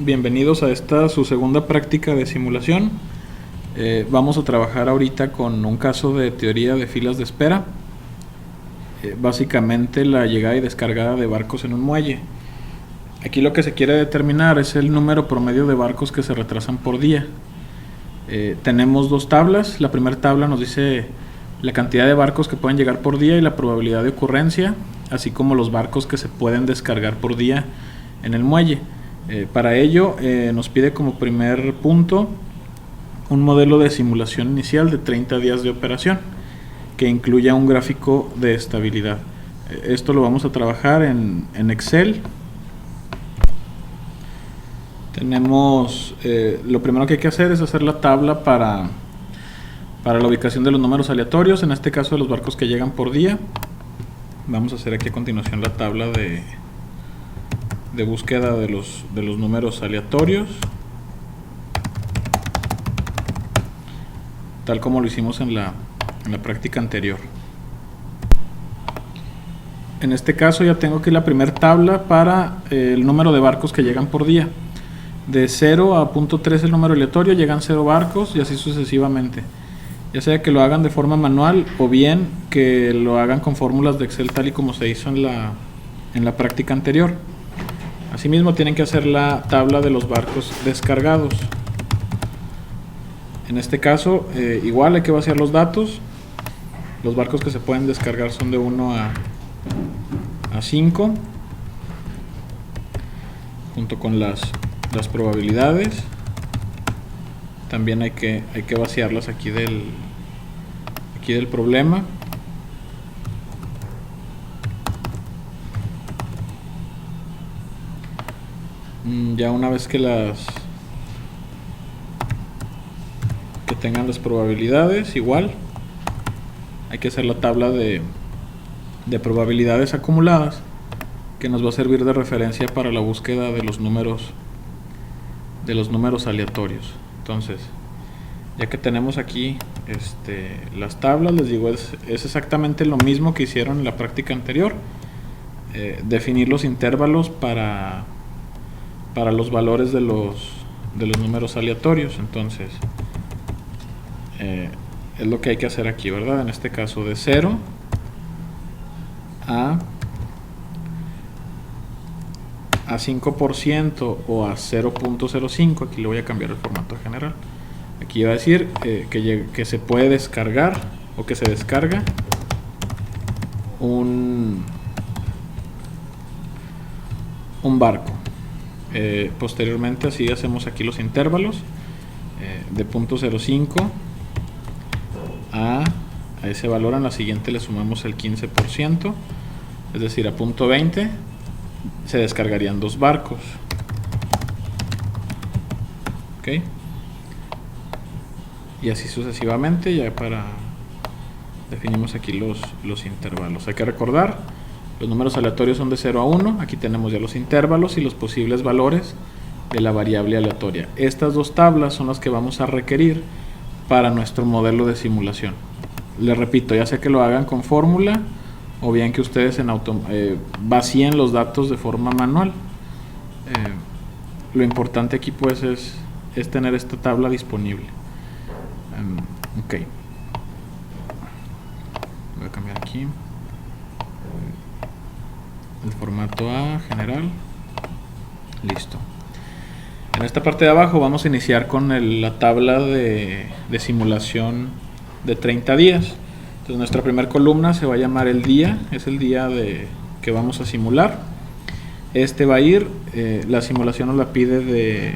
Bienvenidos a esta su segunda práctica de simulación. Vamos a trabajar ahorita con un caso de teoría de filas de espera. Básicamente la llegada y descargada de barcos en un muelle. Aquí lo que se quiere determinar es el número promedio de barcos que se retrasan por día. Tenemos dos tablas. La primera tabla nos dice la cantidad de barcos que pueden llegar por día y la probabilidad de ocurrencia, así como los barcos que se pueden descargar por día en el muelle. Para ello nos pide como primer punto un modelo de simulación inicial de 30 días de operación que incluya un gráfico de estabilidad. Esto lo vamos a trabajar en Excel. Tenemos lo primero que hay que hacer es hacer la tabla para la ubicación de los números aleatorios, en este caso de los barcos que llegan por día. Vamos a hacer aquí a continuación la tabla de búsqueda de los números aleatorios, tal como lo hicimos en la práctica anterior. En este caso ya tengo aquí la primera tabla para el número de barcos que llegan por día. De 0 a .3 el número aleatorio, llegan 0 barcos y así sucesivamente. Ya sea que lo hagan de forma manual o bien que lo hagan con fórmulas de Excel tal y como se hizo en la práctica anterior. Asimismo tienen que hacer la tabla de los barcos descargados. En este caso igual hay que vaciar los datos. Los barcos que se pueden descargar son de 1 a 5, junto con las probabilidades. También hay que vaciarlas aquí del problema. Ya una vez que tengan las probabilidades, igual hay que hacer la tabla de probabilidades acumuladas, que nos va a servir de referencia para la búsqueda de los números aleatorios. Entonces, ya que tenemos aquí las tablas, les digo, es exactamente lo mismo que hicieron en la práctica anterior. Definir los intervalos para los valores de los números aleatorios. Entonces es lo que hay que hacer aquí, ¿verdad? En este caso de 0 a 5% o a 0.05. aquí le voy a cambiar el formato general. Aquí va a decir que se puede descargar o que se descarga un barco. Posteriormente así hacemos aquí los intervalos de 0.05 a ese valor. En la siguiente le sumamos el 15%, es decir, a 0.20 se descargarían 2 barcos. ¿Ok? Y así sucesivamente, ya definimos aquí los intervalos. Hay que recordar, los números aleatorios son de 0 a 1. Aquí tenemos ya los intervalos y los posibles valores de la variable aleatoria. Estas dos tablas son las que vamos a requerir para nuestro modelo de simulación. Les repito, ya sea que lo hagan con fórmula o bien que ustedes vacíen los datos de forma manual. Lo importante aquí pues es tener esta tabla disponible. Ok, voy a cambiar aquí el formato a general. Listo. En esta parte de abajo vamos a iniciar con la tabla de simulación de 30 días. Entonces nuestra primera columna se va a llamar el día, es el día que vamos a simular. Va a ir, la simulación nos la pide de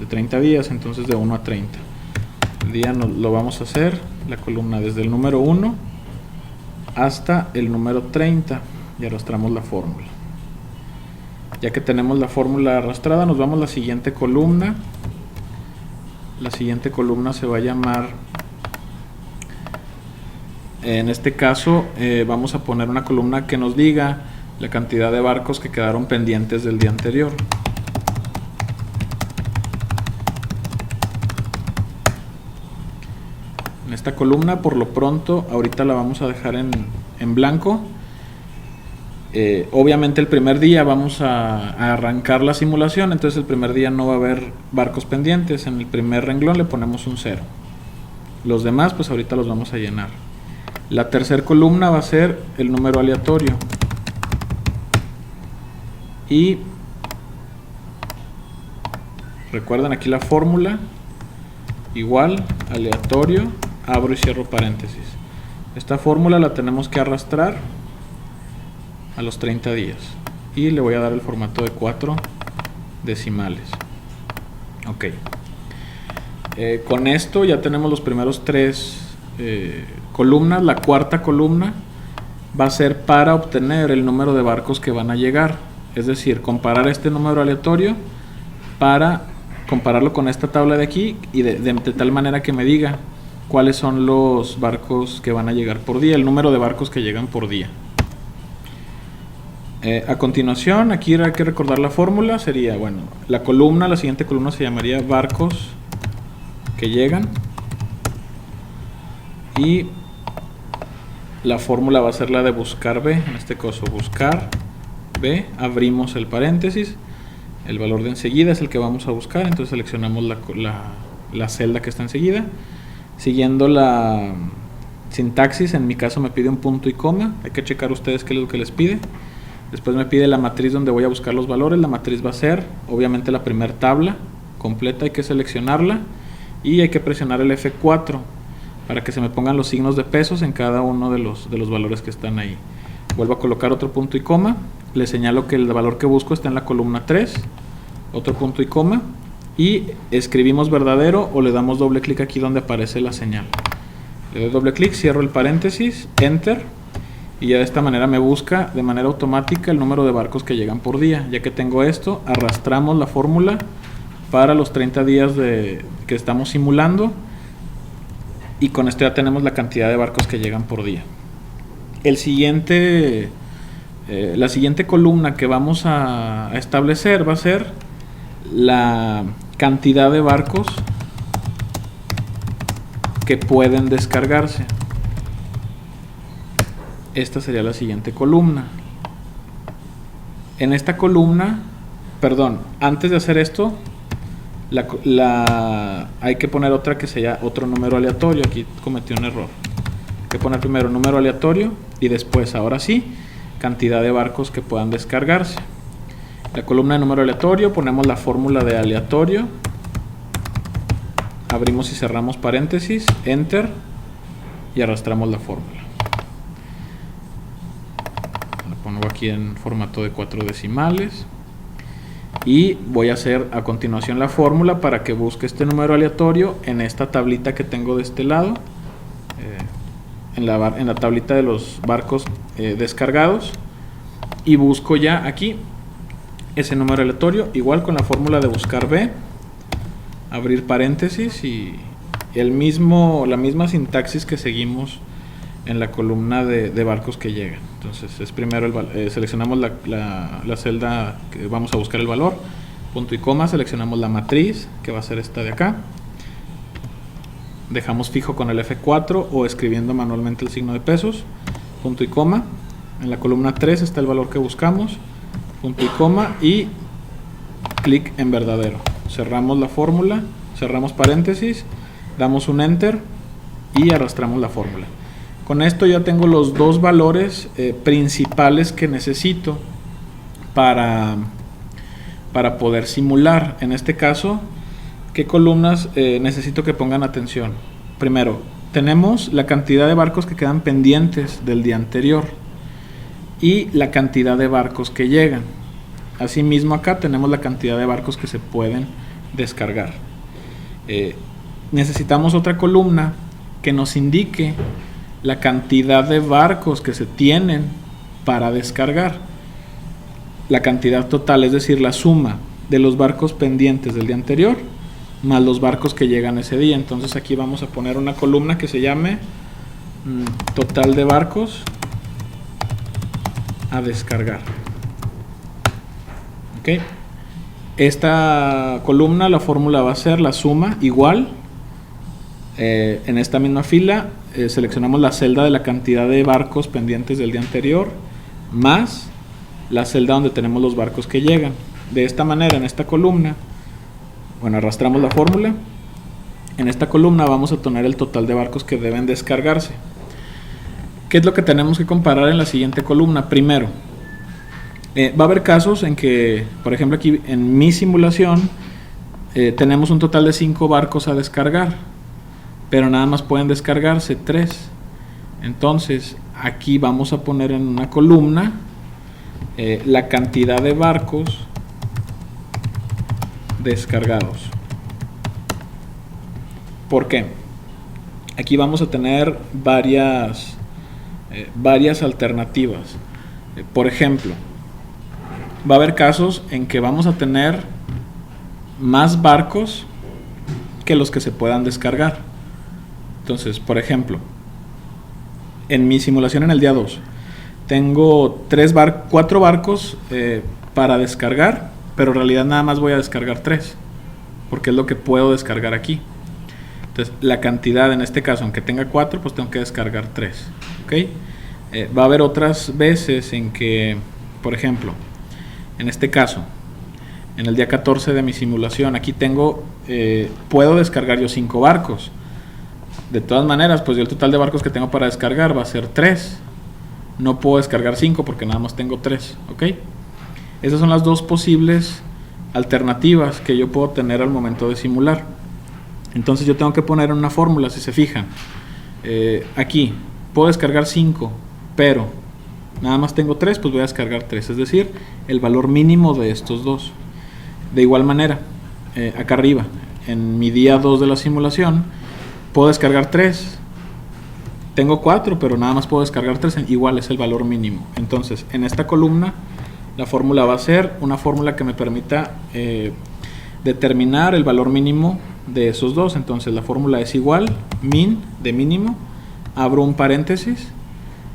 30 días, entonces de 1 a 30. El día lo vamos a hacer, la columna desde el número 1 hasta el número 30 y arrastramos la fórmula. Ya que tenemos la fórmula arrastrada, nos vamos a la siguiente columna. La siguiente columna se va a llamar, en este caso vamos a poner una columna que nos diga la cantidad de barcos que quedaron pendientes del día anterior. En esta columna, por lo pronto, ahorita la vamos a dejar en blanco. Obviamente el primer día vamos a arrancar la simulación, entonces el primer día no va a haber barcos pendientes. En el primer renglón le ponemos un 0. Los demás pues ahorita los vamos a llenar. La tercera columna va a ser el número aleatorio. Y recuerden aquí la fórmula, igual, aleatorio, abro y cierro paréntesis. Esta fórmula la tenemos que arrastrar a los 30 días. Y le voy a dar el formato de 4 decimales. Ok. Con esto ya tenemos los primeros 3 columnas. La cuarta columna va a ser para obtener el número de barcos que van a llegar. Es decir, comparar este número aleatorio para compararlo con esta tabla de aquí y de tal manera que me diga cuáles son los barcos que van a llegar por día, el número de barcos que llegan por día. A continuación, aquí hay que recordar la fórmula. Sería, bueno, la siguiente columna se llamaría barcos que llegan, y la fórmula va a ser la de buscar B. En este caso, buscar B, abrimos el paréntesis, el valor de enseguida es el que vamos a buscar, entonces seleccionamos la celda que está enseguida, siguiendo la sintaxis. En mi caso me pide un punto y coma, hay que checar ustedes qué es lo que les pide. Después me pide la matriz donde voy a buscar los valores. La matriz va a ser obviamente la primera tabla completa, hay que seleccionarla y hay que presionar el F4 para que se me pongan los signos de pesos en cada uno de los valores que están ahí. Vuelvo a colocar otro punto y coma, le señalo que el valor que busco está en la columna 3, otro punto y coma, y escribimos verdadero o le damos doble clic aquí donde aparece la señal. Le doy doble clic, cierro el paréntesis, enter, y ya de esta manera me busca de manera automática el número de barcos que llegan por día. Ya que tengo esto, arrastramos la fórmula para los 30 días que estamos simulando, y con esto ya tenemos la cantidad de barcos que llegan por día. La siguiente columna que vamos a establecer va a ser la cantidad de barcos que pueden descargarse. Esta sería la siguiente columna. En esta columna, perdón, antes de hacer esto, hay que poner otra que sea otro número aleatorio. Aquí cometí un error. Hay que poner primero número aleatorio y después, ahora sí, cantidad de barcos que puedan descargarse. La columna de número aleatorio ponemos la fórmula de aleatorio, abrimos y cerramos paréntesis, enter, y arrastramos la fórmula. La pongo aquí en formato de 4 decimales y voy a hacer a continuación la fórmula para que busque este número aleatorio en esta tablita que tengo de este lado, en la tablita de los barcos descargados, y busco ya aquí ese número aleatorio, igual con la fórmula de buscar B, abrir paréntesis y la misma sintaxis que seguimos en la columna de barcos que llegan. Entonces es primero seleccionamos la celda que vamos a buscar el valor, punto y coma, seleccionamos la matriz que va a ser esta de acá, dejamos fijo con el F4 o escribiendo manualmente el signo de pesos, punto y coma. En la columna 3 está el valor que buscamos, punto y coma, y clic en verdadero. Cerramos la fórmula, cerramos paréntesis, damos un enter y arrastramos la fórmula. Con esto ya tengo los dos valores principales que necesito para poder simular. En este caso, ¿qué columnas necesito que pongan atención? Primero, tenemos la cantidad de barcos que quedan pendientes del día anterior y la cantidad de barcos que llegan. Asimismo, acá tenemos la cantidad de barcos que se pueden descargar. Necesitamos otra columna que nos indique la cantidad de barcos que se tienen para descargar, la cantidad total, es decir, la suma de los barcos pendientes del día anterior más los barcos que llegan ese día. Entonces aquí vamos a poner una columna que se llame total de barcos a descargar. Ok, esta columna, la fórmula va a ser la suma igual, en esta misma fila seleccionamos la celda de la cantidad de barcos pendientes del día anterior más la celda donde tenemos los barcos que llegan. De esta manera, en esta columna, bueno, arrastramos la fórmula. En esta columna vamos a tener el total de barcos que deben descargarse. ¿Qué es lo que tenemos que comparar en la siguiente columna? Primero, va a haber casos en que, por ejemplo, aquí en mi simulación tenemos un total de 5 barcos a descargar, pero nada más pueden descargarse 3. Entonces aquí vamos a poner en una columna la cantidad de barcos descargados. ¿Por qué? Aquí vamos a tener varias alternativas. Por ejemplo, va a haber casos en que vamos a tener más barcos que los que se puedan descargar. Entonces, por ejemplo, en mi simulación en el día 2 tengo 4 barcos para descargar, pero en realidad nada más voy a descargar 3, porque es lo que puedo descargar aquí. Entonces la cantidad, en este caso, aunque tenga 4, pues tengo que descargar 3, ¿okay? Va a haber otras veces en que, por ejemplo, en este caso, en el día 14 de mi simulación, aquí tengo, puedo descargar yo 5 barcos. De todas maneras, pues yo el total de barcos que tengo para descargar va a ser 3. No puedo descargar 5 porque nada más tengo 3, ¿ok? Esas son las dos posibles alternativas que yo puedo tener al momento de simular. Entonces yo tengo que poner en una fórmula, si se fijan, aquí puedo descargar 5, pero nada más tengo 3, pues voy a descargar 3, es decir, el valor mínimo de estos dos. De igual manera, acá arriba, en mi día 2 de la simulación, puedo descargar 3, tengo 4, pero nada más puedo descargar 3, igual es el valor mínimo. Entonces, en esta columna, la fórmula va a ser una fórmula que me permita determinar el valor mínimo de esos dos. Entonces la fórmula es igual, min de mínimo, abro un paréntesis,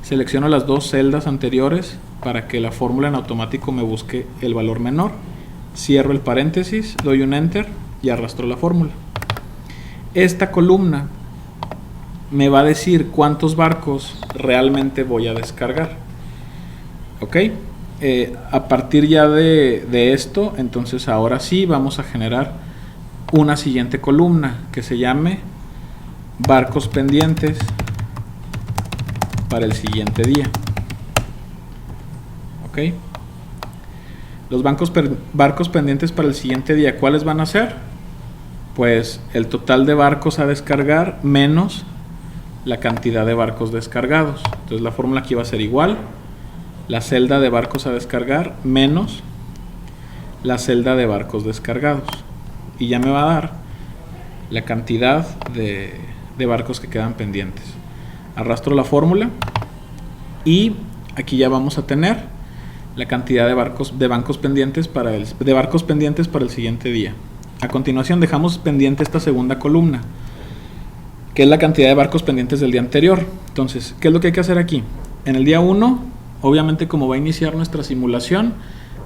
selecciono las dos celdas anteriores para que la fórmula en automático me busque el valor menor, cierro el paréntesis, doy un enter y arrastro la fórmula. Esta columna me va a decir cuántos barcos realmente voy a descargar, ¿ok? A partir ya de esto, entonces ahora sí vamos a generar una siguiente columna que se llame barcos pendientes para el siguiente día, ¿ok? Los barcos pendientes para el siguiente día, ¿cuáles van a ser? Pues el total de barcos a descargar menos la cantidad de barcos descargados. Entonces la fórmula aquí va a ser igual, la celda de barcos a descargar menos la celda de barcos descargados, y ya me va a dar la cantidad de barcos que quedan pendientes. Arrastro la fórmula y aquí ya vamos a tener la cantidad de barcos pendientes para el siguiente día. A continuación dejamos pendiente esta segunda columna, que es la cantidad de barcos pendientes del día anterior. Entonces, ¿qué es lo que hay que hacer aquí? En el día 1, obviamente, como va a iniciar nuestra simulación,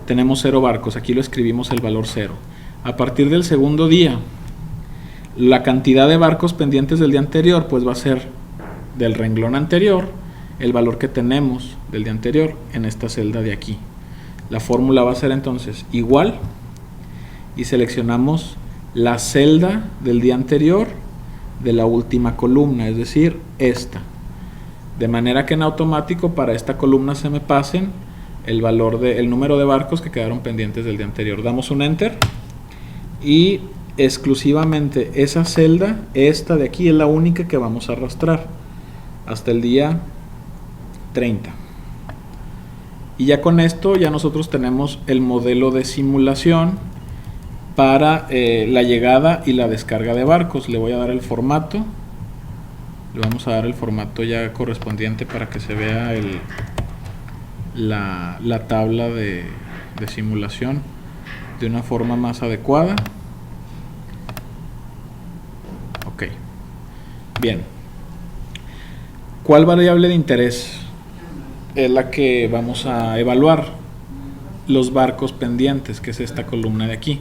tenemos 0 barcos, aquí lo escribimos el valor 0. A partir del segundo día, la cantidad de barcos pendientes del día anterior pues va a ser del renglón anterior el valor que tenemos del día anterior en esta celda de aquí. La fórmula va a ser entonces igual, y seleccionamos la celda del día anterior de la última columna, es decir, esta, de manera que en automático para esta columna se me pasen el número de barcos que quedaron pendientes del día anterior. Damos un enter y exclusivamente esa celda, esta de aquí, es la única que vamos a arrastrar hasta el día 30. Y ya con esto ya nosotros tenemos el modelo de simulación para la llegada y la descarga de barcos. Le voy a dar el formato, le vamos a dar el formato ya correspondiente para que se vea la tabla de simulación de una forma más adecuada. Ok, bien. ¿Cuál variable de interés es la que vamos a evaluar? Los barcos pendientes, que es esta columna de aquí.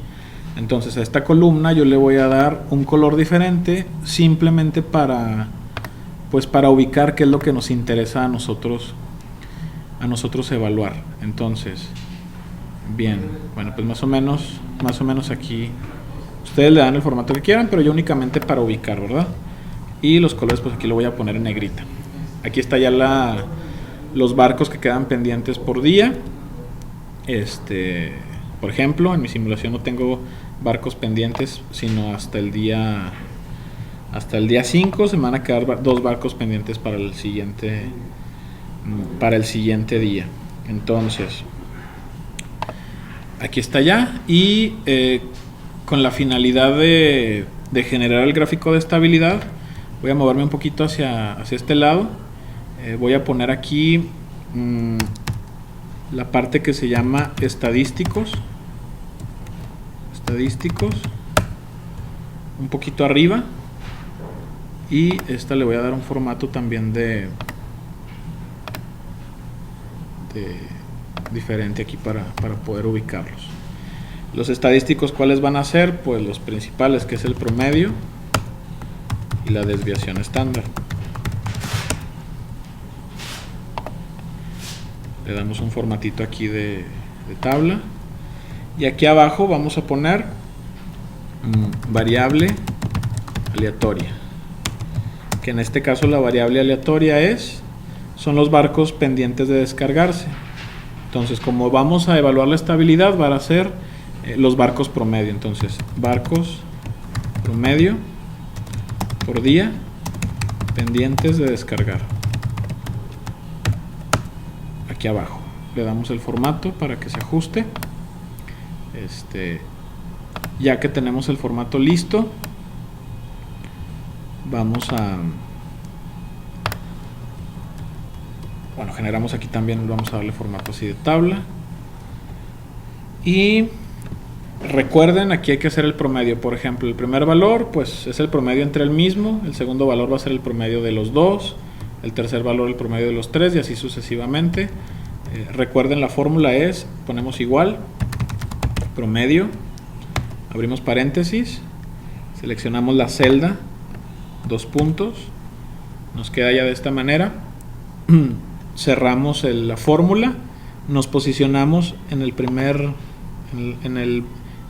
Entonces a esta columna yo le voy a dar un color diferente, simplemente para ubicar qué es lo que nos interesa a nosotros a nosotros evaluar. Entonces, bien, bueno, pues más o menos aquí ustedes le dan el formato que quieran, pero yo únicamente para ubicar, ¿verdad? Y los colores, pues aquí lo voy a poner en negrita. Aquí está ya los barcos que quedan pendientes por día. Por ejemplo, en mi simulación no tengo barcos pendientes sino hasta el día 5. Se me van a quedar 2 barcos pendientes para el siguiente día. Entonces, aquí está ya. Y con la finalidad de generar el gráfico de estabilidad, voy a moverme un poquito hacia este lado. Voy a poner aquí la parte que se llama estadísticos, un poquito arriba, y esta le voy a dar un formato también de diferente aquí para poder ubicarlos. Los estadísticos, ¿cuáles van a ser? Pues los principales, que es el promedio y la desviación estándar. Le damos un formatito aquí de tabla, y aquí abajo vamos a poner variable aleatoria, que en este caso la variable aleatoria son los barcos pendientes de descargarse. Entonces, como vamos a evaluar la estabilidad, van a ser los barcos promedio. Entonces, barcos promedio por día pendientes de descargar. Aquí abajo le damos el formato para que se ajuste. Ya que tenemos el formato listo, vamos a generamos aquí también, vamos a darle formato así de tabla. Y recuerden, aquí hay que hacer el promedio. Por ejemplo, el primer valor pues es el promedio entre el mismo, el segundo valor va a ser el promedio de los dos, el tercer valor el promedio de los tres, y así sucesivamente. Recuerden, la fórmula ponemos igual, promedio, abrimos paréntesis, seleccionamos la celda, 2 puntos, nos queda ya de esta manera. Cerramos la fórmula, nos posicionamos en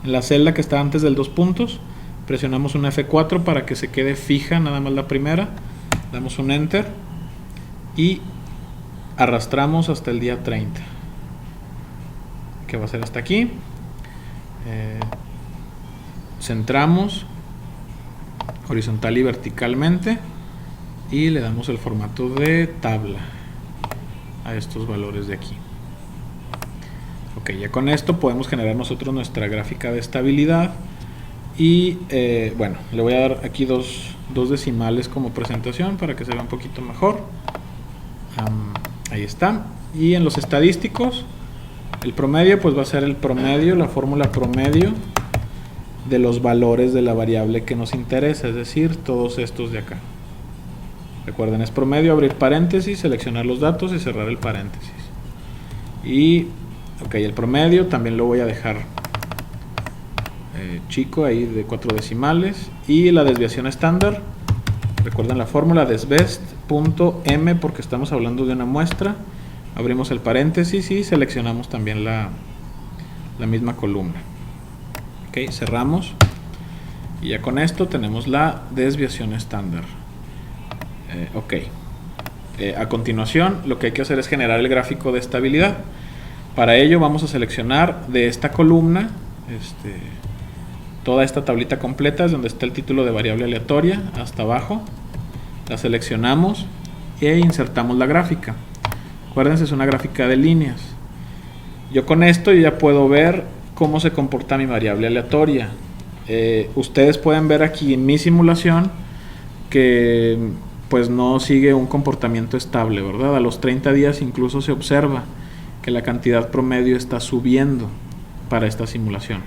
la celda que está antes del 2 puntos, presionamos un F4 para que se quede fija nada más la primera, damos un Enter y arrastramos hasta el día 30, que va a ser hasta aquí. Centramos horizontal y verticalmente y le damos el formato de tabla a estos valores de aquí. Ok, ya con esto podemos generar nosotros nuestra gráfica de estabilidad. Y bueno, le voy a dar aquí dos decimales como presentación para que se vea un poquito mejor. Ahí está. Y en los estadísticos, el promedio pues va a ser el promedio, la fórmula promedio de los valores de la variable que nos interesa, es decir, todos estos de acá. Recuerden, es promedio, abrir paréntesis, seleccionar los datos y cerrar el paréntesis. Y ok, el promedio también lo voy a dejar chico, ahí de 4 decimales. Y la desviación estándar, recuerden la fórmula desbest.m, porque estamos hablando de una muestra. Abrimos el paréntesis y seleccionamos también la misma columna. Ok, cerramos y ya con esto tenemos la desviación estándar. Ok, a continuación lo que hay que hacer es generar el gráfico de estabilidad. Para ello vamos a seleccionar de esta columna toda esta tablita completa, es donde está el título de variable aleatoria, hasta abajo. La seleccionamos e insertamos la gráfica. Acuérdense, es una gráfica de líneas. Yo con esto ya puedo ver cómo se comporta mi variable aleatoria. Ustedes pueden ver aquí en mi simulación que pues no sigue un comportamiento estable, ¿verdad? A los 30 días incluso se observa que la cantidad promedio está subiendo para esta simulación.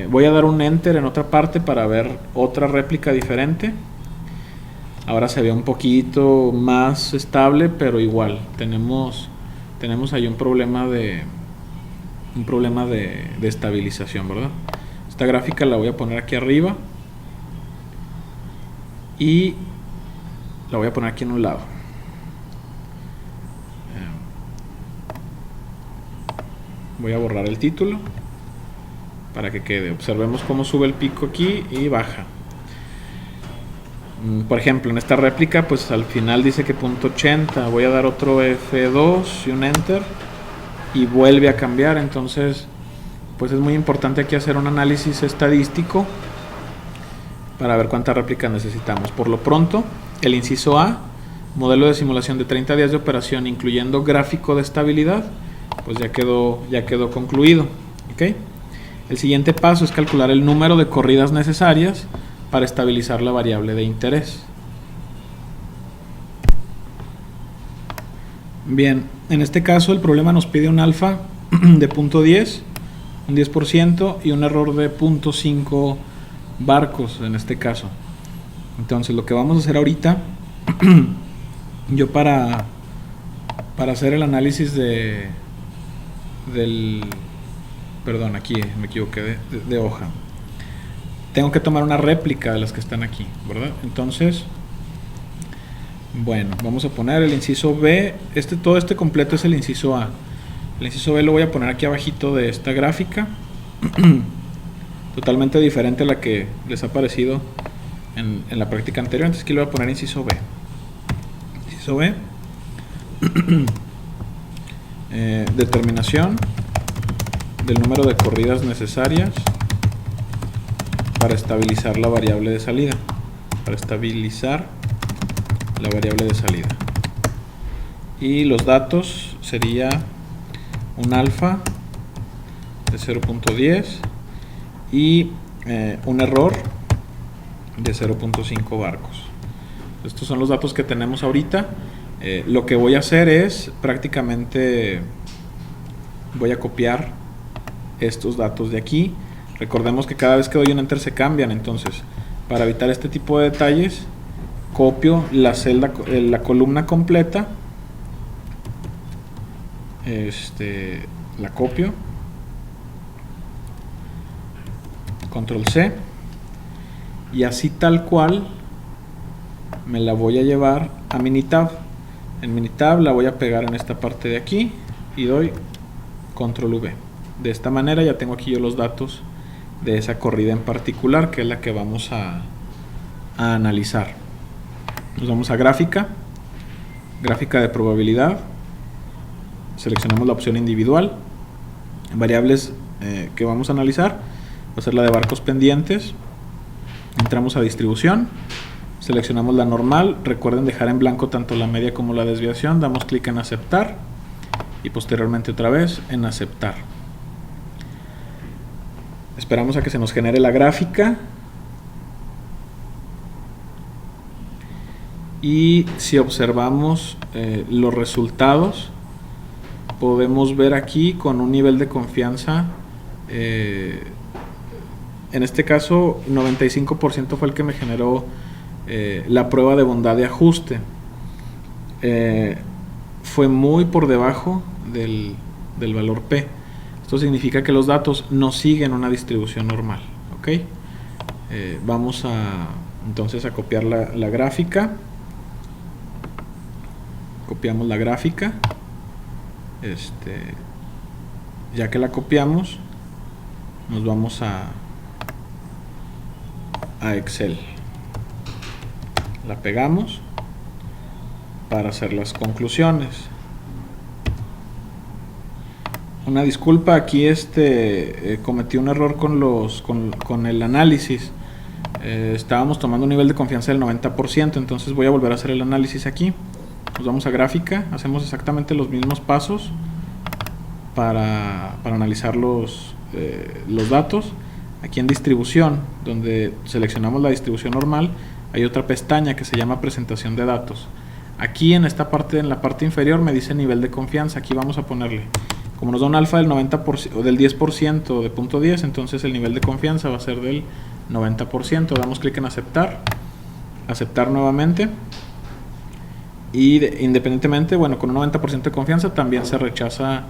Voy a dar un Enter en otra parte para ver otra réplica diferente. Ahora se ve un poquito más estable, pero igual tenemos ahí un problema de estabilización, ¿verdad? Esta gráfica la voy a poner aquí arriba y la voy a poner aquí en un lado. Voy a borrar el título para que quede. Observemos cómo sube el pico aquí y baja. Por ejemplo, en esta réplica, pues al final dice que .80. Voy a dar otro F2 y un Enter y vuelve a cambiar. Entonces, pues es muy importante aquí hacer un análisis estadístico para ver cuántas réplicas necesitamos. Por lo pronto, el inciso A, modelo de simulación de 30 días de operación, incluyendo gráfico de estabilidad, pues ya quedó concluido. ¿Okay? El siguiente paso es calcular el número de corridas necesarias para estabilizar la variable de interés. Bien, en este caso el problema nos pide un alfa de 0.10, un 10% y un error de 0.5 barcos en este caso. Entonces lo que vamos a hacer ahorita, yo para hacer el análisis perdón, aquí me equivoqué de hoja, tengo que tomar una réplica de las que están aquí, ¿verdad? Entonces, bueno, vamos a poner el inciso B. Todo este completo es el inciso A. El inciso B lo voy a poner aquí abajito de esta gráfica, totalmente diferente a la que les ha parecido en la práctica anterior. Entonces aquí le voy a poner inciso B. Inciso B. Determinación del número de corridas necesarias para estabilizar la variable de salida. Para estabilizar la variable de salida. Y los datos sería un alfa de 0.10 y un error de 0.5 barcos. Estos son los datos que tenemos ahorita. Lo que voy a hacer es prácticamente voy a copiar estos datos de aquí. Recordemos que cada vez que doy un enter se cambian, entonces para evitar este tipo de detalles copio la celda, la columna completa, la copio, control C, y así tal cual me la voy a llevar a Minitab. En Minitab la voy a pegar en esta parte de aquí y doy control V. De esta manera ya tengo aquí yo los datos de esa corrida en particular, que es la que vamos a analizar. Nos vamos a gráfica, gráfica de probabilidad, seleccionamos la opción individual, variables que vamos a analizar, va a ser la de barcos pendientes, entramos a distribución, seleccionamos la normal, recuerden dejar en blanco tanto la media como la desviación, damos clic en aceptar y posteriormente otra vez en aceptar. Esperamos a que se nos genere la gráfica. Y si observamos los resultados, podemos ver aquí con un nivel de confianza, en este caso 95% fue el que me generó la prueba de bondad de ajuste. Fue muy por debajo del valor P. Esto significa que los datos no siguen una distribución normal. ¿Okay? Vamos entonces a copiar la gráfica. Copiamos la gráfica. Ya que la copiamos, nos vamos a Excel. La pegamos para hacer las conclusiones. Una disculpa, aquí cometí un error con el análisis. Estábamos tomando un nivel de confianza del 90%, entonces voy a volver a hacer el análisis aquí. Nos vamos a gráfica, hacemos exactamente los mismos pasos para analizar los datos. Aquí en distribución, donde seleccionamos la distribución normal, hay otra pestaña que se llama presentación de datos. Aquí en esta parte, en la parte inferior, me dice nivel de confianza. Aquí vamos a ponerle, como nos da un alfa del 90% o del 10% de 0.10, entonces el nivel de confianza va a ser del 90%. Damos clic en aceptar, aceptar nuevamente. Y independientemente, bueno, con un 90% de confianza también se rechaza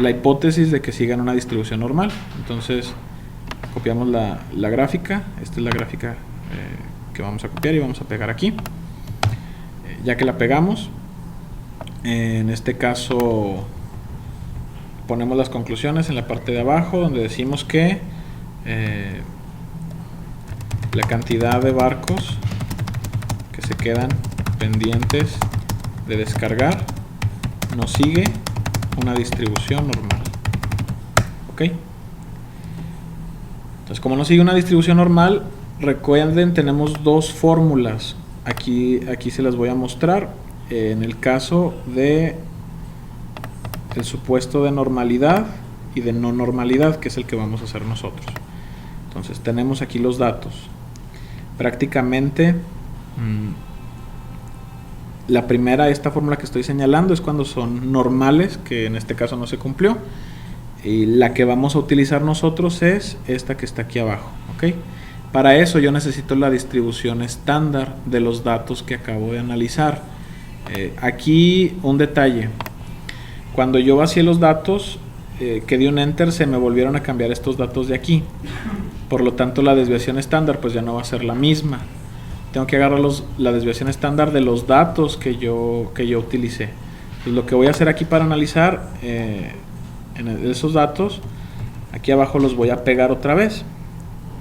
la hipótesis de que sigan una distribución normal. Entonces copiamos la gráfica. Esta es la gráfica que vamos a copiar y vamos a pegar aquí. Ya que la pegamos, en este caso ponemos las conclusiones en la parte de abajo, donde decimos que la cantidad de barcos que se quedan pendientes de descargar no sigue una distribución normal. ¿Ok? Entonces, como no sigue una distribución normal, recuerden, tenemos dos fórmulas. Aquí se las voy a mostrar. En el caso de el supuesto de normalidad y de no normalidad, que es el que vamos a hacer nosotros. Entonces tenemos aquí los datos. Prácticamente la primera, esta fórmula que estoy señalando, es cuando son normales, que en este caso no se cumplió, y la que vamos a utilizar nosotros es esta que está aquí abajo. ¿Ok? Para eso yo necesito la distribución estándar de los datos que acabo de analizar. Aquí un detalle: cuando yo vacié los datos, que di un enter, se me volvieron a cambiar estos datos de aquí. Por lo tanto, la desviación estándar pues ya no va a ser la misma. Tengo que agarrar la desviación estándar de los datos que yo utilicé. Entonces, lo que voy a hacer aquí para analizar en esos datos, aquí abajo los voy a pegar otra vez.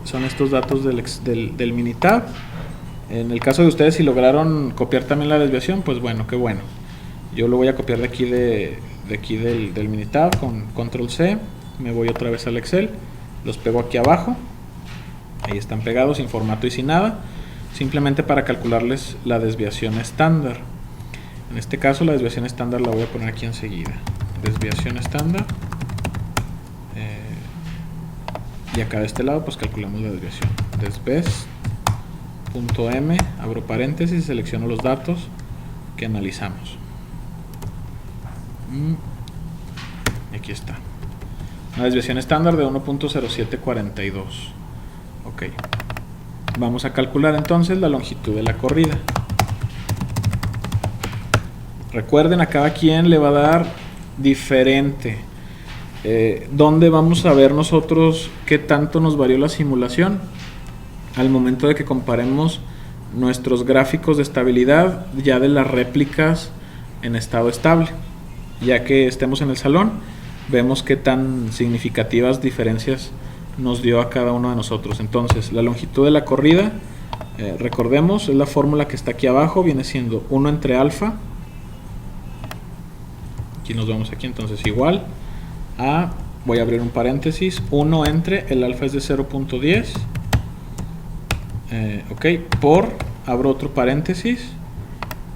Son estos datos del Minitab. En el caso de ustedes, si lograron copiar también la desviación, pues bueno, qué bueno. Yo lo voy a copiar de aquí del Minitab con Control C. Me voy otra vez al Excel, los pego aquí abajo. Ahí están pegados, sin formato y sin nada, simplemente para calcularles la desviación estándar. En este caso la desviación estándar la voy a poner aquí enseguida. Desviación estándar. Y acá de este lado pues calculamos la desviación. Desves.m, abro paréntesis, selecciono los datos que analizamos. Y aquí está. Una desviación estándar de 1.0742. Ok. Vamos a calcular entonces la longitud de la corrida. Recuerden, a cada quien le va a dar diferente. ¿Dónde vamos a ver nosotros qué tanto nos varió la simulación? Al momento de que comparemos nuestros gráficos de estabilidad ya de las réplicas en estado estable. Ya que estemos en el salón, vemos qué tan significativas diferencias nos dio a cada uno de nosotros. Entonces, la longitud de la corrida, recordemos, es la fórmula que está aquí abajo, viene siendo 1 entre alfa. Aquí nos vemos aquí, entonces igual a, voy a abrir un paréntesis, 1 entre, el alfa es de 0.10, ok, por, abro otro paréntesis,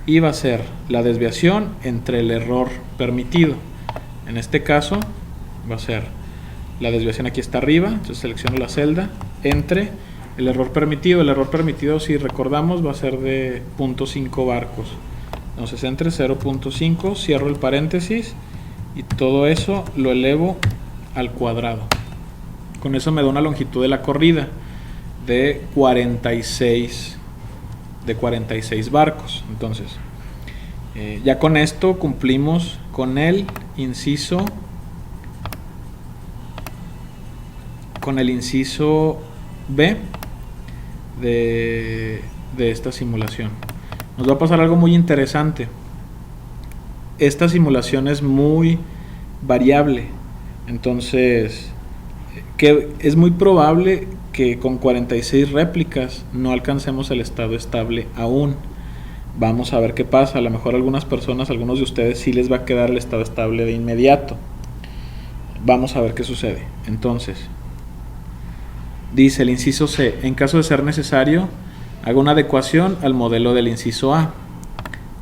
y va a ser la desviación entre el error permitido. En este caso va a ser la desviación, aquí está arriba, entonces selecciono la celda, entre el error permitido. El error permitido, si recordamos, va a ser de 0.5 barcos. Entonces entre 0.5, cierro el paréntesis y todo eso lo elevo al cuadrado. Con eso me da una longitud de la corrida de 46 barcos. Entonces ya con esto cumplimos con el inciso B de esta simulación. Nos va a pasar algo muy interesante. Esta simulación es muy variable, entonces que es muy probable que con 46 réplicas no alcancemos el estado estable aún. Vamos a ver qué pasa. A lo mejor algunas personas, algunos de ustedes sí les va a quedar el estado estable de inmediato. Vamos a ver qué sucede. Entonces dice el inciso C: en caso de ser necesario, haga una adecuación al modelo del inciso A.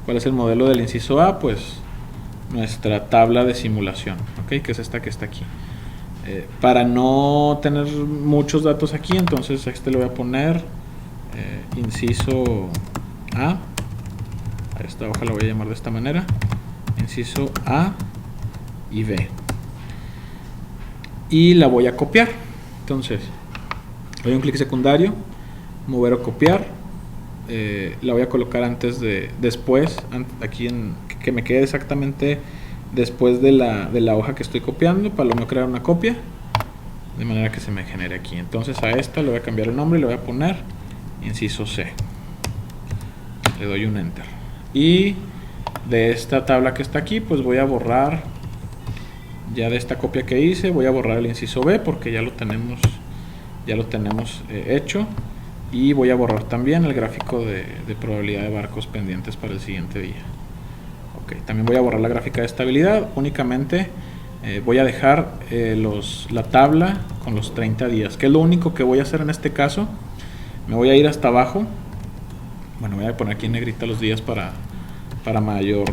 ¿Cuál es el modelo del inciso A? Pues nuestra tabla de simulación, ¿ok? Que es esta que está aquí. Para no tener muchos datos aquí, entonces a este le voy a poner inciso A. A esta hoja la voy a llamar de esta manera: inciso A y B. Y la voy a copiar. Entonces doy un clic secundario, mover o copiar. La voy a colocar después, aquí que me quede exactamente después de la hoja que estoy copiando, para no crear una copia, de manera que se me genere aquí. Entonces a esta le voy a cambiar el nombre y le voy a poner inciso C. Le doy un enter. Y de esta tabla que está aquí, pues voy a borrar Ya de esta copia que hice voy a borrar el inciso B porque ya lo tenemos hecho, y voy a borrar también el gráfico de probabilidad de barcos pendientes para el siguiente día. Ok, también voy a borrar la gráfica de estabilidad, únicamente voy a dejar la tabla con los 30 días, que es lo único que voy a hacer en este caso. Me voy a ir hasta abajo, bueno, voy a poner aquí en negrita los días para mayor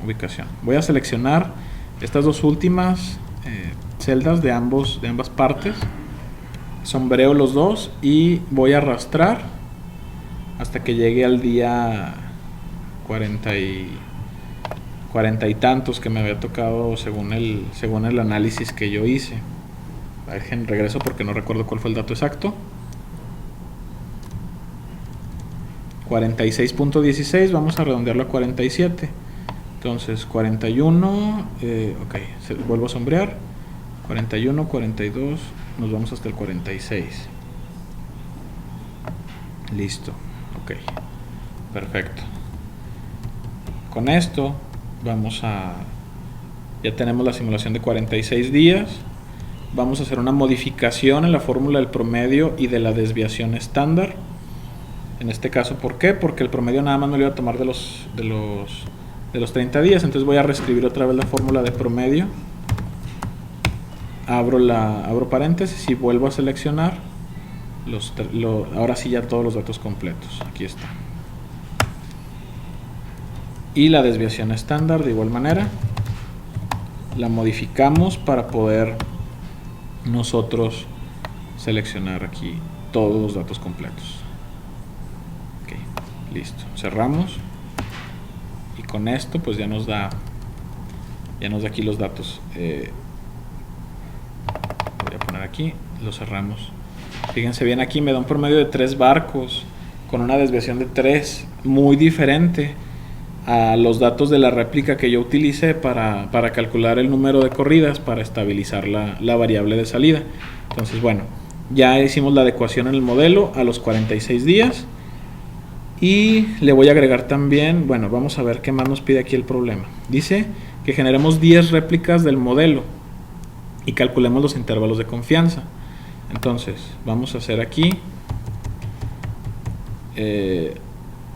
ubicación. Voy a seleccionar estas dos últimas celdas de ambas partes, sombreo los dos y voy a arrastrar hasta que llegue al día 40 y tantos que me había tocado según el análisis que yo hice. Regreso porque no recuerdo cuál fue el dato exacto. 46.16, vamos a redondearlo a 47. Entonces 41, ok, vuelvo a sombrear. 41, 42, nos vamos hasta el 46. Listo, ok, perfecto. Con esto ya tenemos la simulación de 46 días. Vamos a hacer una modificación en la fórmula del promedio y de la desviación estándar. En este caso, ¿por qué? Porque el promedio nada más me lo iba a tomar de los 30 días. Entonces voy a reescribir otra vez la fórmula de promedio. Abro paréntesis y vuelvo a seleccionar ahora sí ya todos los datos completos. Aquí está. Y la desviación estándar de igual manera la modificamos para poder nosotros seleccionar aquí todos los datos completos. Listo, cerramos y con esto pues ya nos da aquí los datos. Voy a poner aquí, lo cerramos. Fíjense bien, aquí me da un promedio de 3 barcos con una desviación de 3, muy diferente a los datos de la réplica que yo utilicé para calcular el número de corridas para estabilizar la variable de salida. Entonces bueno, ya hicimos la adecuación en el modelo a los 46 días. Y le voy a agregar también, bueno, vamos a ver qué más nos pide aquí el problema. Dice que generemos 10 réplicas del modelo y calculemos los intervalos de confianza. Entonces, vamos a hacer aquí, en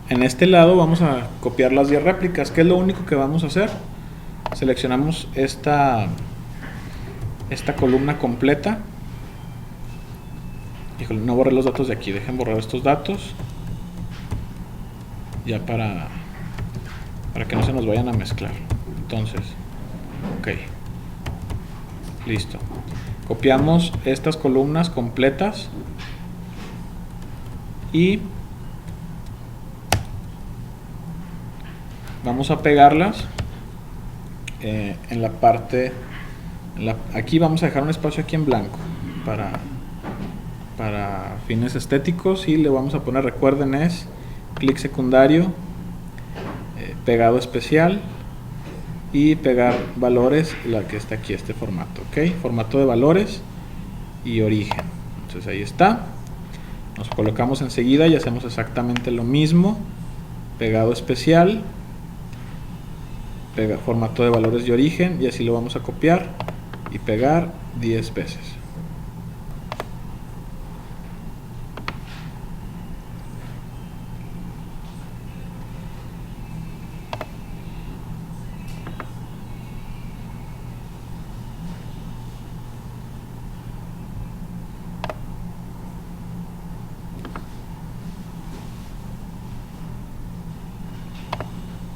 este lado vamos a copiar las 10 réplicas, que es lo único que vamos a hacer. Seleccionamos esta columna completa. Híjole, no borré los datos de aquí, dejen borrar estos datos. Ya para que no se nos vayan a mezclar. Entonces, ok, listo. Copiamos estas columnas completas y vamos a pegarlas en la parte, aquí vamos a dejar un espacio aquí en blanco para fines estéticos, y le vamos a poner, recuerden, es clic secundario, pegado especial y pegar valores, la que está aquí, este formato, ok, formato de valores y origen. Entonces ahí está, nos colocamos enseguida y hacemos exactamente lo mismo, pegado especial, formato de valores y origen, y así lo vamos a copiar y pegar 10 veces.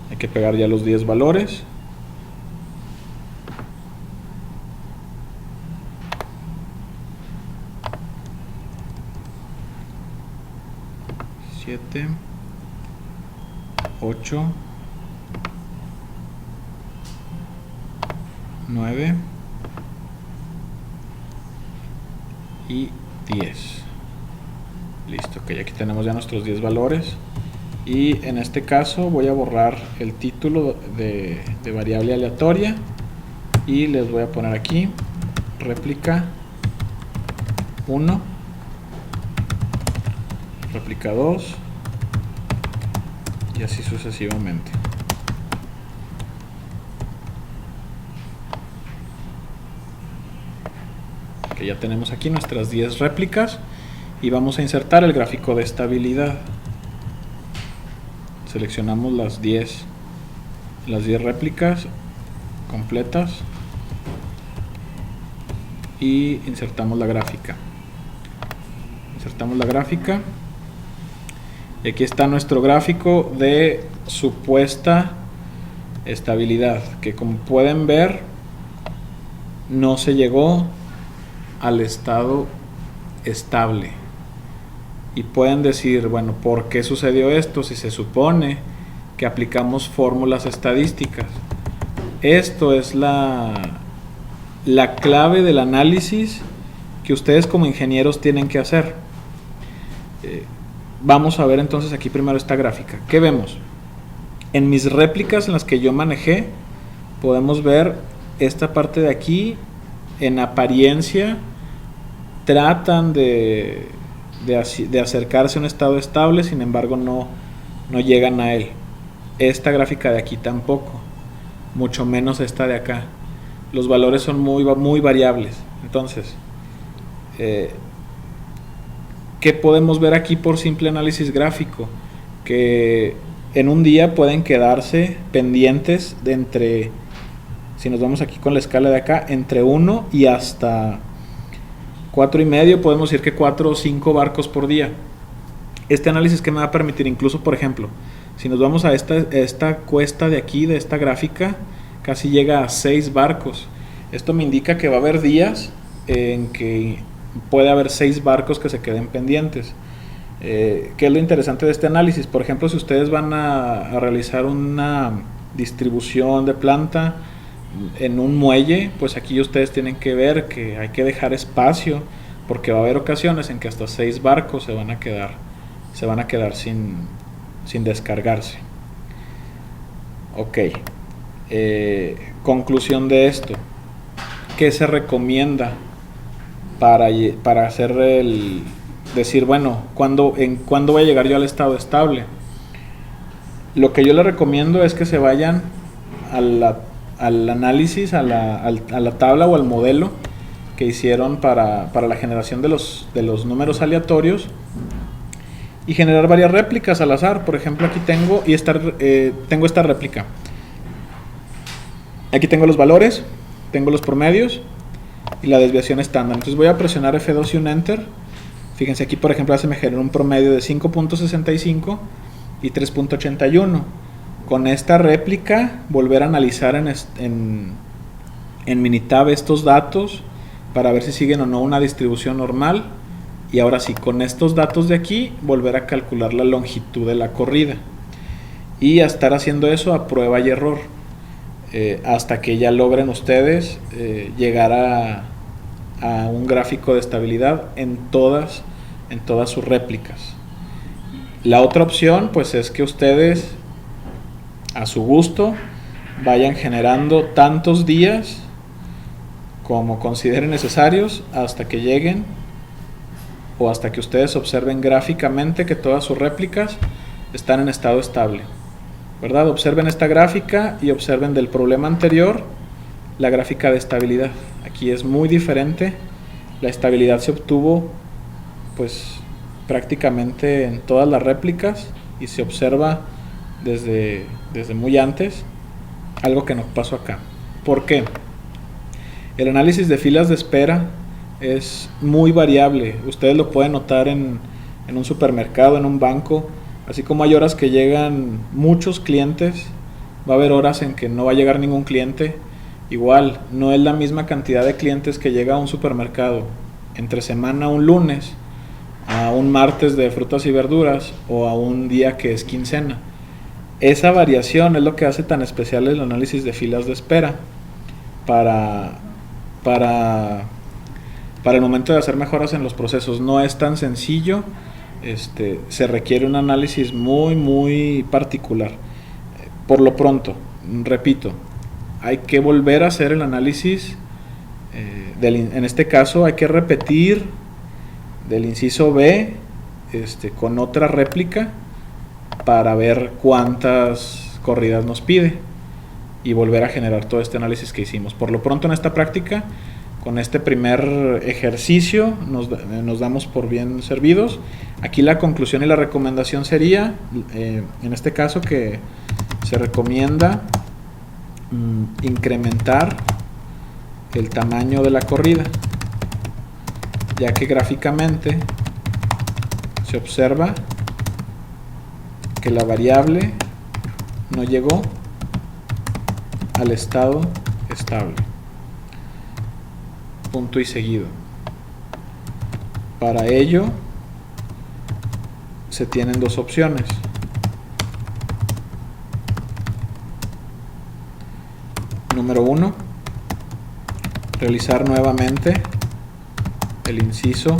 Hay que pegar ya los 10 valores. Siete, 8, 9 y 10. Listo, ok, aquí tenemos ya nuestros 10 valores. Y en este caso voy a borrar el título de variable aleatoria y les voy a poner aquí réplica 1, réplica 2 y así sucesivamente. que ya tenemos aquí nuestras 10 réplicas, y vamos a insertar el gráfico de estabilidad. Seleccionamos las 10 réplicas completas y insertamos la gráfica. Y aquí está nuestro gráfico de supuesta estabilidad, que como pueden ver no se llegó al estado estable. Y pueden decir, bueno, ¿por qué sucedió esto si se supone que aplicamos fórmulas estadísticas? Esto es la clave del análisis que ustedes como ingenieros tienen que hacer. Vamos a ver entonces aquí primero esta gráfica. ¿Qué vemos? En mis réplicas en las que yo manejé, podemos ver esta parte de aquí. En apariencia tratan de acercarse a un estado estable, sin embargo no llegan a él. Esta gráfica de aquí tampoco, mucho menos esta de acá. Los valores son muy variables. Entonces, ¿qué podemos ver aquí por simple análisis gráfico? Que en un día pueden quedarse pendientes de entre, si nos vamos aquí con la escala de acá, entre 1 y hasta 4,5, podemos decir que 4 o 5 barcos por día. Este análisis que me va a permitir, incluso por ejemplo, si nos vamos a esta cuesta de aquí, de esta gráfica, casi llega a 6 barcos. Esto me indica que va a haber días en que puede haber 6 barcos que se queden pendientes. ¿Qué es lo interesante de este análisis? Por ejemplo, si ustedes van a realizar una distribución de planta en un muelle, pues aquí ustedes tienen que ver que hay que dejar espacio, porque va a haber ocasiones en que hasta 6 barcos se van a quedar sin descargarse. Ok, conclusión de esto. ¿Qué se recomienda para hacer decir, bueno, ¿cuándo voy a llegar yo al estado estable? Lo que yo les recomiendo es que se vayan al análisis, a la tabla o al modelo que hicieron para la generación de los números aleatorios, y generar varias réplicas al azar. Por ejemplo, aquí tengo esta réplica. Aquí tengo los valores, tengo los promedios y la desviación estándar. Entonces voy a presionar F2 y un Enter. Fíjense aquí, por ejemplo, se me genera un promedio de 5.65 y 3.81. Con esta réplica, volver a analizar en Minitab estos datos para ver si siguen o no una distribución normal. Y ahora sí, con estos datos de aquí, volver a calcular la longitud de la corrida. Y a estar haciendo eso a prueba y error. Hasta que ya logren ustedes llegar a un gráfico de estabilidad en todas sus réplicas. La otra opción pues es que ustedes a su gusto vayan generando tantos días como consideren necesarios hasta que lleguen, o hasta que ustedes observen gráficamente que todas sus réplicas están en estado estable, ¿verdad? Observen esta gráfica y observen del problema anterior la gráfica de estabilidad. Aquí es muy diferente. La estabilidad se obtuvo pues prácticamente en todas las réplicas y se observa desde muy antes, algo que no pasó acá. ¿Por qué? El análisis de filas de espera es muy variable. Ustedes lo pueden notar en un supermercado, en un banco. Así como hay horas que llegan muchos clientes, va a haber horas en que no va a llegar ningún cliente. Igual, no es la misma cantidad de clientes que llega a un supermercado entre semana, un lunes, a un martes de frutas y verduras, o a un día que es quincena. Esa variación es lo que hace tan especial el análisis de filas de espera para el momento de hacer mejoras en los procesos. No es tan sencillo, se requiere un análisis muy particular. Por lo pronto, repito, hay que volver a hacer el análisis, en este caso hay que repetir del inciso B con otra réplica para ver cuántas corridas nos pide y volver a generar todo este análisis que hicimos. Por lo pronto en esta práctica con este primer ejercicio nos damos por bien servidos. Aquí la conclusión y la recomendación sería, en este caso, que se recomienda incrementar el tamaño de la corrida, ya que gráficamente se observa que la variable no llegó al estado estable. Punto y seguido. Para ello se tienen dos opciones. Número 1, realizar nuevamente el inciso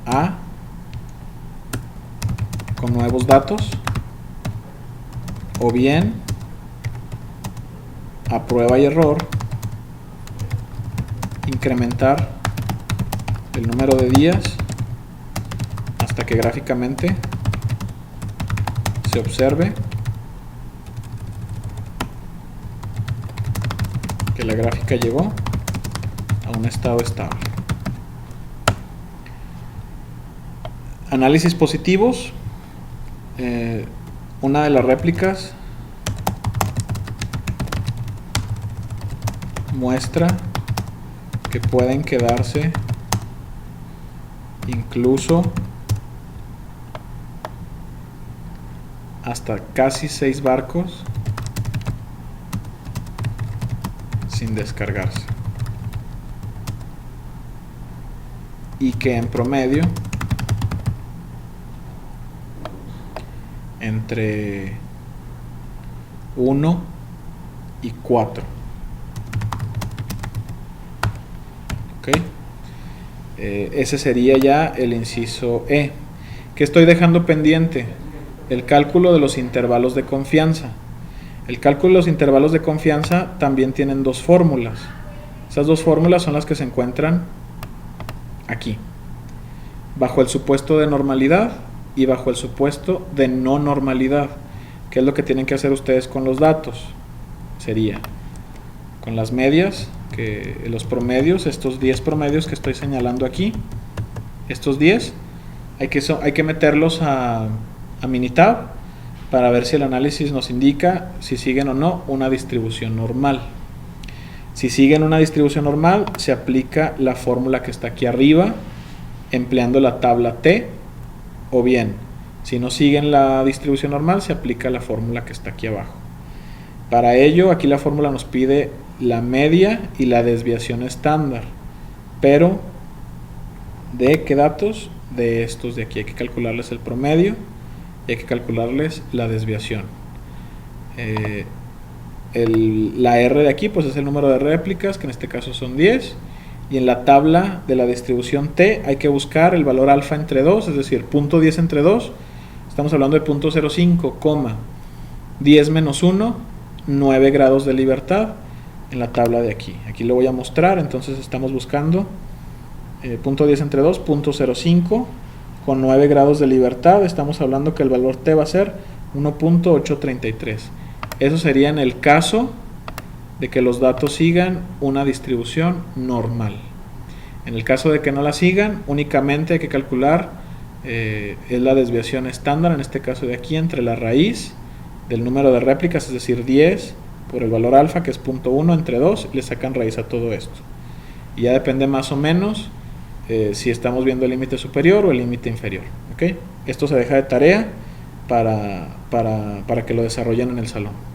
A con nuevos datos, o bien a prueba y error incrementar el número de días hasta que gráficamente se observe que la gráfica llegó a un estado estable. Análisis positivos. Una de las réplicas muestra que pueden quedarse incluso hasta casi 6 barcos sin descargarse, y que en promedio entre 1 y 4. ¿Ok? Ese sería ya el inciso E. ¿Qué estoy dejando pendiente? El cálculo de los intervalos de confianza. El cálculo de los intervalos de confianza también tienen dos fórmulas. Esas dos fórmulas son las que se encuentran aquí, bajo el supuesto de normalidad y bajo el supuesto de no normalidad. ¿Qué es lo que tienen que hacer ustedes con los datos? Sería con las medias, que los promedios, estos 10 promedios que estoy señalando aquí, estos 10 hay que meterlos a Minitab para ver si el análisis nos indica si siguen o no una distribución normal. Si siguen una distribución normal, se aplica la fórmula que está aquí arriba empleando la tabla T, o bien si no siguen la distribución normal, se aplica la fórmula que está aquí abajo. Para ello, aquí la fórmula nos pide la media y la desviación estándar, pero ¿de qué datos? De estos de aquí. Hay que calcularles el promedio y hay que calcularles la desviación. La R de aquí pues es el número de réplicas, que en este caso son 10, y en la tabla de la distribución T hay que buscar el valor alfa entre 2, es decir, punto 10 entre 2, estamos hablando de 0.05, 10 menos 1, 9 grados de libertad en la tabla de aquí. Aquí lo voy a mostrar. Entonces estamos buscando punto 10 entre 2, 0.05 con 9 grados de libertad. Estamos hablando que el valor T va a ser 1.833. Eso sería en el caso de que los datos sigan una distribución normal. En el caso de que no la sigan, únicamente hay que calcular es la desviación estándar, en este caso de aquí, entre la raíz del número de réplicas, es decir, 10 por el valor alfa, que es 0.1 entre 2, le sacan raíz a todo esto. Y ya depende más o menos si estamos viendo el límite superior o el límite inferior. ¿Okay? Esto se deja de tarea para que lo desarrollen en el salón.